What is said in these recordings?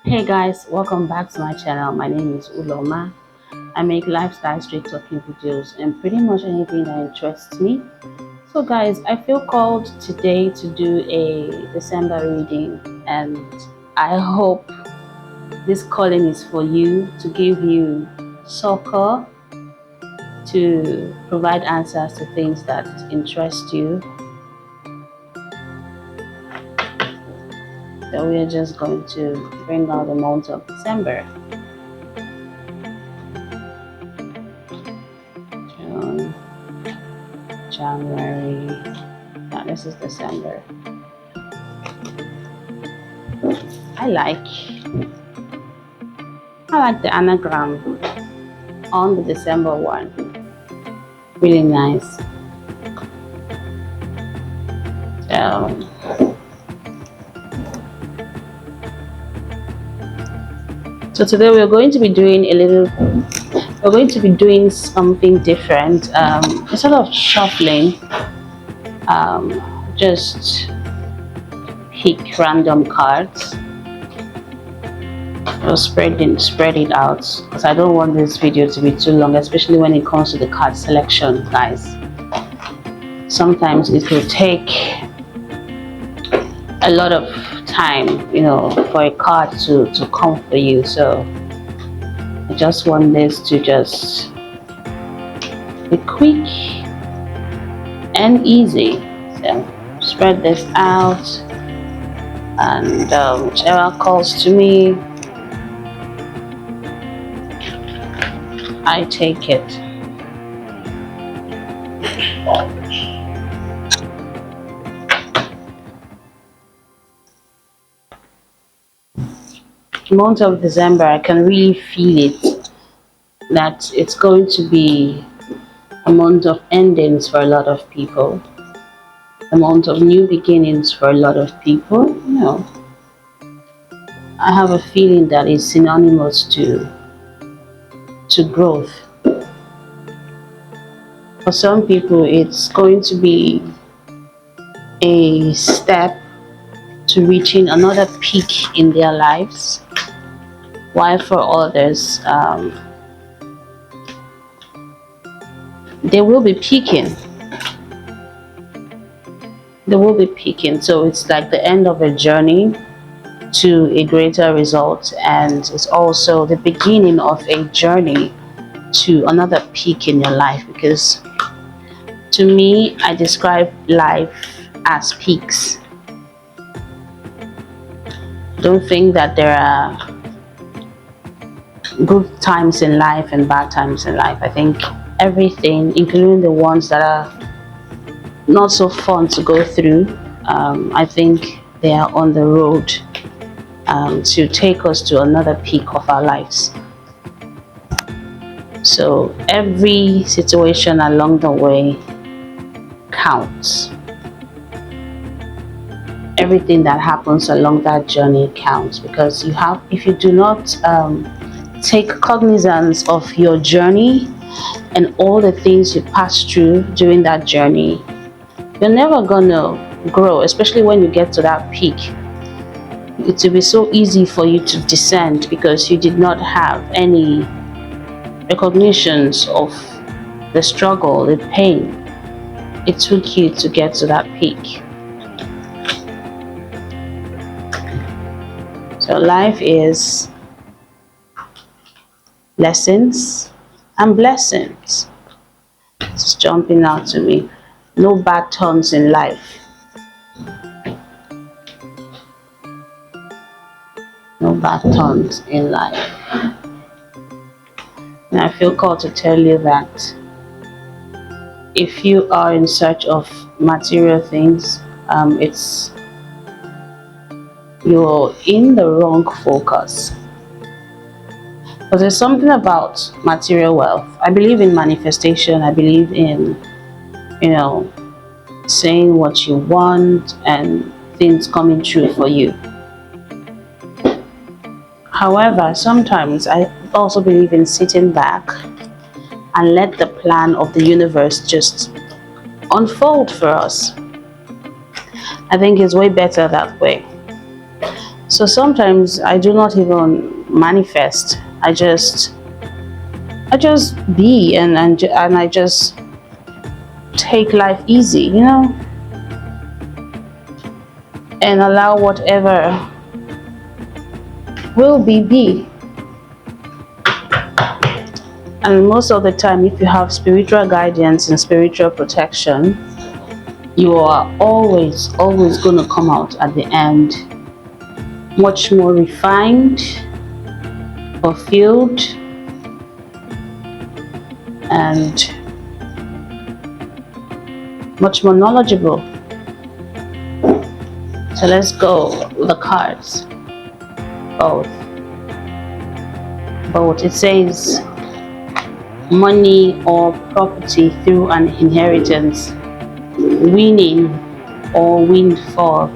Hey guys, welcome back to my channel. My name is Uloma. I make lifestyle straight talking videos and pretty much anything that interests me. So guys, I feel called today to do a December reading, and I hope this calling is for you, to give you succor, to provide answers to things that interest you. So we are just going to bring out the month of December. June, January. Now this is December. I like the anagram on the December one. Really nice. So today we're going to be doing something different. Instead of shuffling, just pick random cards. I'll spread it out because I don't want this video to be too long, especially when it comes to the card selection, guys. Sometimes it will take a lot of time, for a card to come for you. So I just want this to just be quick and easy. So spread this out, and whichever calls to me, I take it. The month of December, I can really feel it, that it's going to be a month of endings for a lot of people, a month of new beginnings for a lot of people. I have a feeling that it's synonymous to growth. For some people, it's going to be a step to reaching another peak in their lives, while for others, they will be peaking. So it's like the end of a journey to a greater result, and it's also the beginning of a journey to another peak in your life, because to me, I describe life as peaks. Don't think that there are good times in life and bad times in life. I think everything, including the ones that are not so fun to go through, I think they are on the road to take us to another peak of our lives. So every situation along the way counts. Everything that happens along that journey counts, because if you do not take cognizance of your journey and all the things you pass through during that journey, you're never gonna grow, especially when you get to that peak. It will be so easy for you to descend because you did not have any recognitions of the struggle, the pain it took you to get to that peak. So life is lessons and blessings. It's jumping out to me. No bad turns in life. No bad turns in life. And I feel called to tell you that if you are in search of material things, you're in the wrong focus. Because there's something about material wealth. I believe in manifestation. I believe in, saying what you want and things coming true for you. However, sometimes I also believe in sitting back and let the plan of the universe just unfold for us. I think it's way better that way. So So sometimes I do not even manifest. I just be, and I just take life easy, and allow whatever will be. And most of the time, if you have spiritual guidance and spiritual protection, you are always going to come out at the end much more refined, fulfilled, and much more knowledgeable. So let's go with the cards. Both. It says money or property through an inheritance, winning or windfall.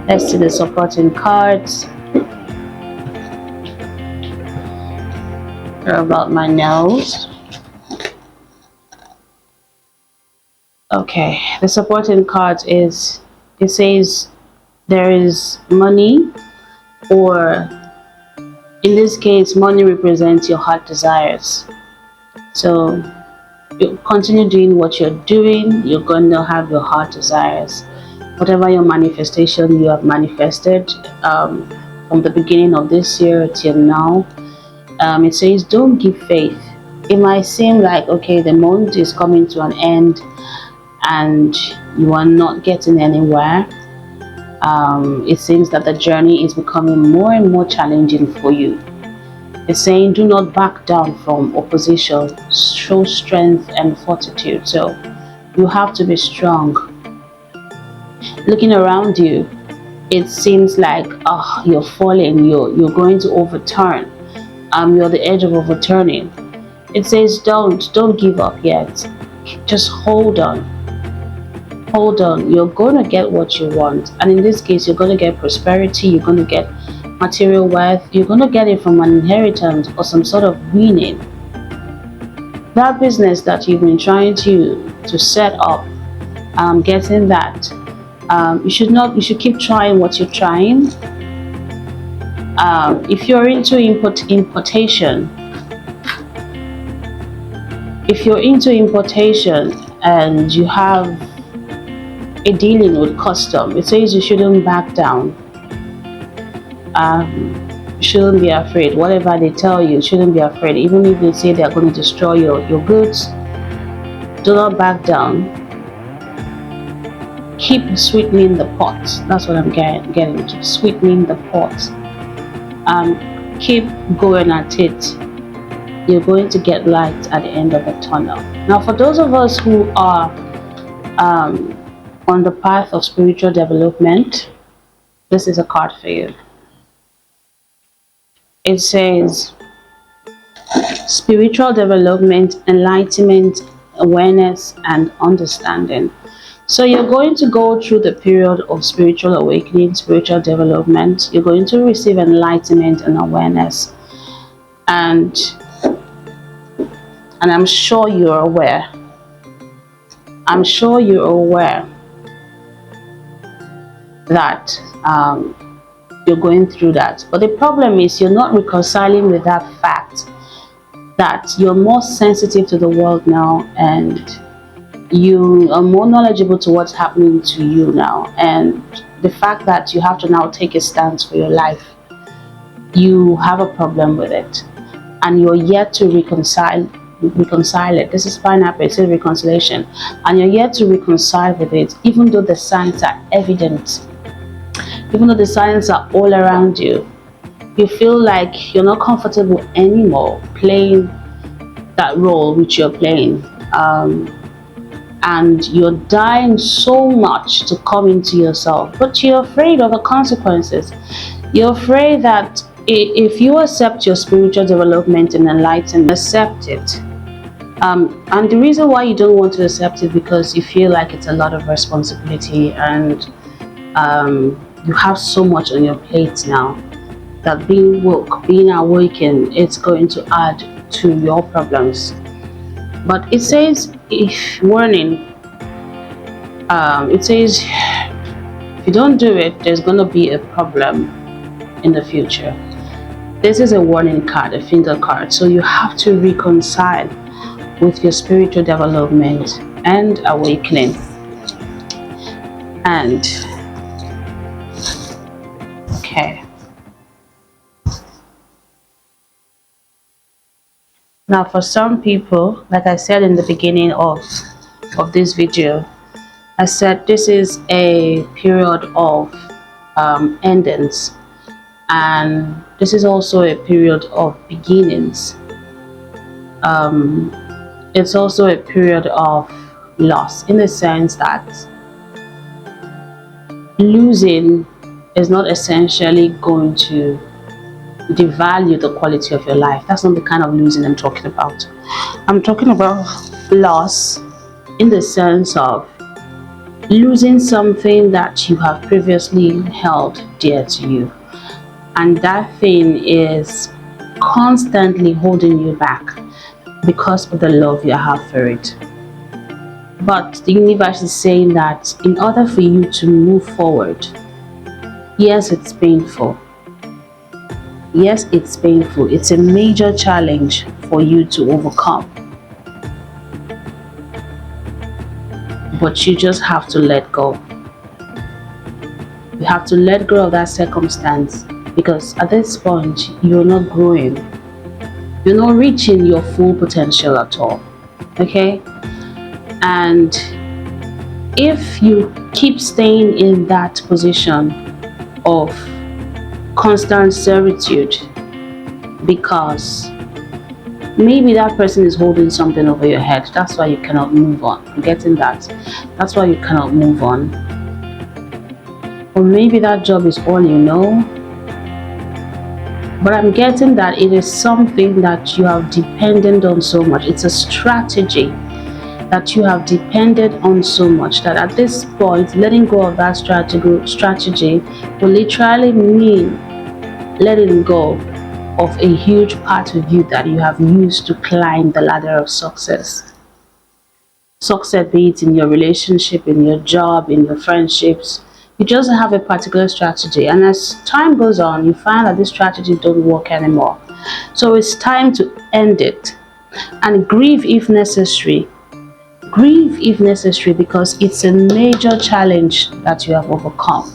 Let's see the supporting cards. They're about my nose. Okay, the supporting card is, it says there is money, or in this case, money represents your heart desires. So you continue doing what you're doing, you're going to have your heart desires. Whatever your manifestation you have manifested from the beginning of this year till now, it says don't give faith. It might seem like, okay, the month is coming to an end and you are not getting anywhere. It seems that the journey is becoming more and more challenging for you. It's saying do not back down from opposition, show strength and fortitude. So you have to be strong. Looking around you, it seems like you're falling, you're going to overturn. You're the edge of overturning. It says don't give up yet. Just hold on. You're going to get what you want, and in this case you're going to get prosperity, you're going to get material wealth, you're going to get it from an inheritance or some sort of winning. That business that you've been trying to set up, getting that, you should keep trying what you're trying. If you're into importation, and you have a dealing with custom, it says you shouldn't back down. You shouldn't be afraid. Whatever they tell you, you shouldn't be afraid. Even if they say they're going to destroy your goods, do not back down. Keep sweetening the pot. That's what I'm getting to. Sweetening the pot. Keep going at it. You're going to get light at the end of the tunnel. Now, for those of us who are on the path of spiritual development, this is a card for you. It says spiritual development, enlightenment, awareness, and understanding. So you're going to go through the period of spiritual awakening, spiritual development. You're going to receive enlightenment and awareness, and I'm sure you're aware. That you're going through that. But the problem is you're not reconciling with that fact that you're more sensitive to the world now, and you are more knowledgeable to what's happening to you now, and the fact that you have to now take a stance for your life. You have a problem with it, and you're yet to reconcile it. This is pineapple, it says reconciliation, and you're yet to reconcile with it, even though the signs are evident. Even though the signs are all around you, you feel like you're not comfortable anymore playing that role which you're playing, and you're dying so much to come into yourself, but you're afraid of the consequences. You're afraid that if you accept your spiritual development and enlightenment, accept it. And the reason why you don't want to accept it, because you feel like it's a lot of responsibility, and you have so much on your plate now that being awakened, it's going to add to your problems. But it says, if warning, it says If you don't do it, there's going to be a problem in the future. This is a warning card, a finger card. So you have to reconcile with your spiritual development and awakening. And okay. Now for some people, like I said in the beginning of this video, I said this is a period of endings, and this is also a period of beginnings. It's also a period of loss, in the sense that losing is not essentially going to devalue the quality of your life. That's not the kind of losing I'm talking about. I'm talking about loss in the sense of losing something that you have previously held dear to you, and that thing is constantly holding you back because of the love you have for it. But the universe is saying that in order for you to move forward, yes, it's painful. Yes, it's painful. It's a major challenge for you to overcome. But you just have to let go. You have to let go of that circumstance, because at this point, you're not growing. You're not reaching your full potential at all. Okay? And if you keep staying in that position of constant servitude, because maybe that person is holding something over your head, that's why you cannot move on. I'm getting that. That's why you cannot move on. Or maybe that job is all you know. But I'm getting that it is something that you have depended on so much. It's a strategy that you have depended on so much that at this point, letting go of that strategy will literally mean letting go of a huge part of you that you have used to climb the ladder of success. Success, be it in your relationship, in your job, in your friendships. You just have a particular strategy, and as time goes on, you find that this strategy don't work anymore. So it's time to end it and grieve if necessary. Grieve if necessary, because it's a major challenge that you have overcome.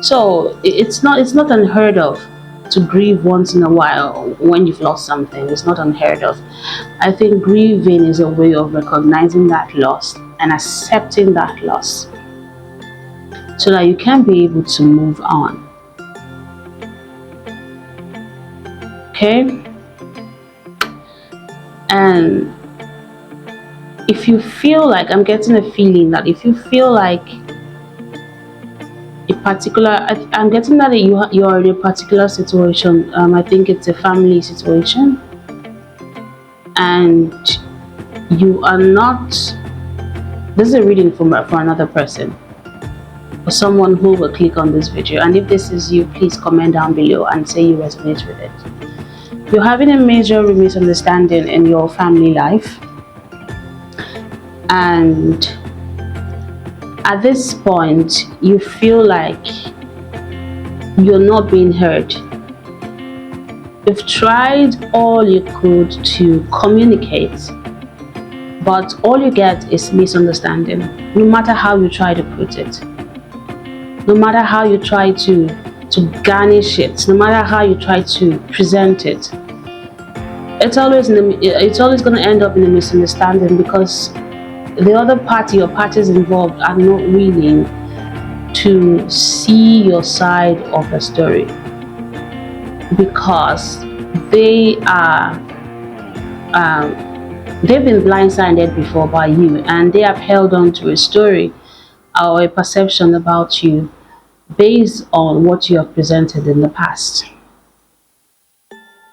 So it's not unheard of to grieve once in a while when you've lost something. It's not unheard of. I think grieving is a way of recognizing that loss and accepting that loss, so that you can be able to move on. Okay? And if you feel like, I'm getting a feeling that if you feel like a particular, I'm getting that you're in a particular situation, I think it's a family situation, and you are not, this is a reading for another person, or someone who will click on this video, and if this is you, please comment down below and say you resonate with it. You're having a major misunderstanding in your family life, and at this point you feel like you're not being heard. You've tried all you could to communicate, but all you get is misunderstanding, no matter how you try to put it, no matter how you try to garnish it, no matter how you try to present it. It's always going to end up in a misunderstanding, because the other party or parties involved are not willing to see your side of the story, because they've been blindsided before by you, and they have held on to a story or a perception about you based on what you have presented in the past.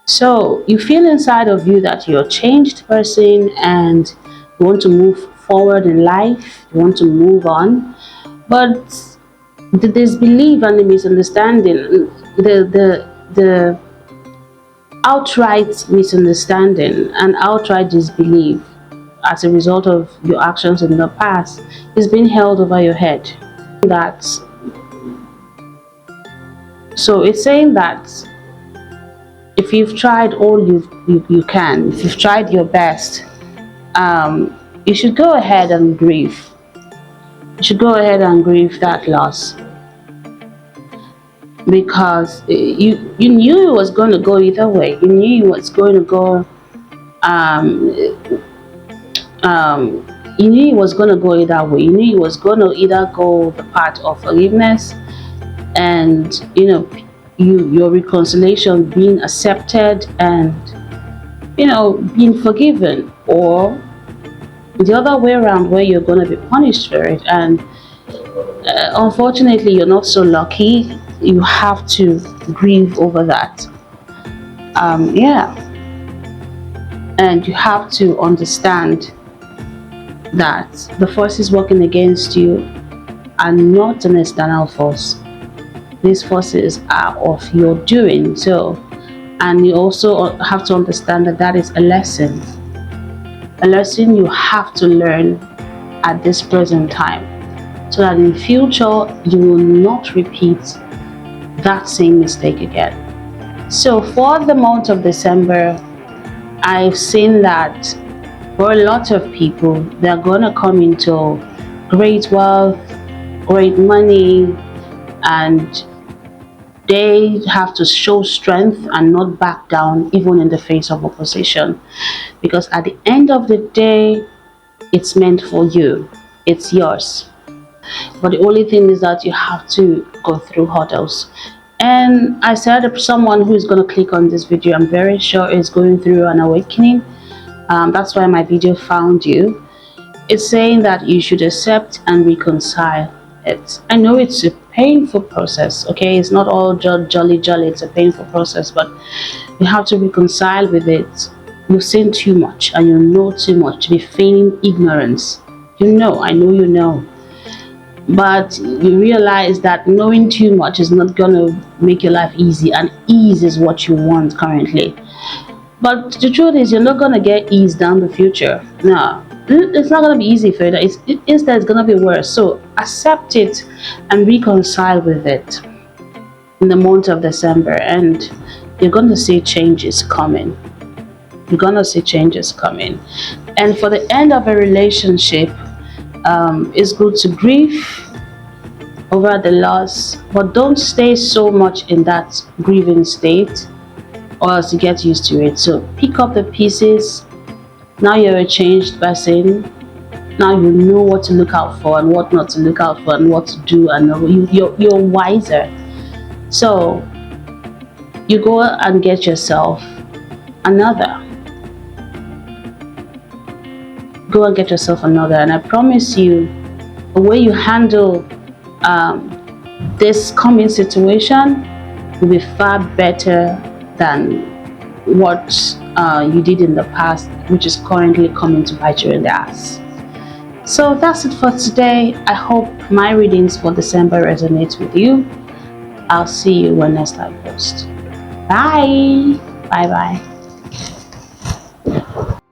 So you feel inside of you that you're a changed person and you want to move forward in life, you want to move on, but the disbelief and the misunderstanding, the outright misunderstanding and outright disbelief as a result of your actions in the past is being held over your head. That So it's saying that if you've tried all you can, if you've tried your best, you should go ahead and grieve. You should go ahead and grieve that loss, because you knew it was going to go either way. You knew it was going to go. Um, you knew it was going to go either way. You knew it was going to either go the part of forgiveness, and your reconciliation being accepted, and being forgiven, or the other way around, where you're going to be punished for it. And unfortunately, you're not so lucky. You have to grieve over that. Yeah, and you have to understand that the forces working against you are not an external force. These forces are of your doing. So, and you also have to understand that that is a lesson you have to learn at this present time, so that in future you will not repeat that same mistake again. So for the month of December, I've seen that for a lot of people, they're gonna come into great wealth, great money, and they have to show strength and not back down even in the face of opposition, because at the end of the day, it's meant for you, it's yours. But the only thing is that you have to go through hurdles. And I said, someone who is going to click on this video, I'm very sure is going through an awakening. That's why my video found you. It's saying that you should accept and reconcile it. I know it's a painful process, okay? It's not all jolly, it's a painful process, but you have to reconcile with it. You've seen too much and you know too much to be feigning ignorance. I know you know. But you realize that knowing too much is not going to make your life easy, and ease is what you want currently. But the truth is, you're not going to get ease down the future. No, it's not going to be easy for you. Instead, it's going to be worse. So accept it and reconcile with it in the month of December, and you're going to see changes coming. You're going to see changes coming. And for the end of a relationship, it's good to grieve over the loss, but don't stay so much in that grieving state, or else you get used to it. So pick up the pieces. Now you're a changed person. Now you know what to look out for and what not to look out for, and what to do, and you're wiser. So you go and get yourself another. Go and get yourself another, and I promise you, the way you handle this coming situation will be far better than what you did in the past, which is currently coming to bite you in the ass. So that's it for today. I hope my readings for December resonate with you. I'll see you when next I post. Bye. Bye bye.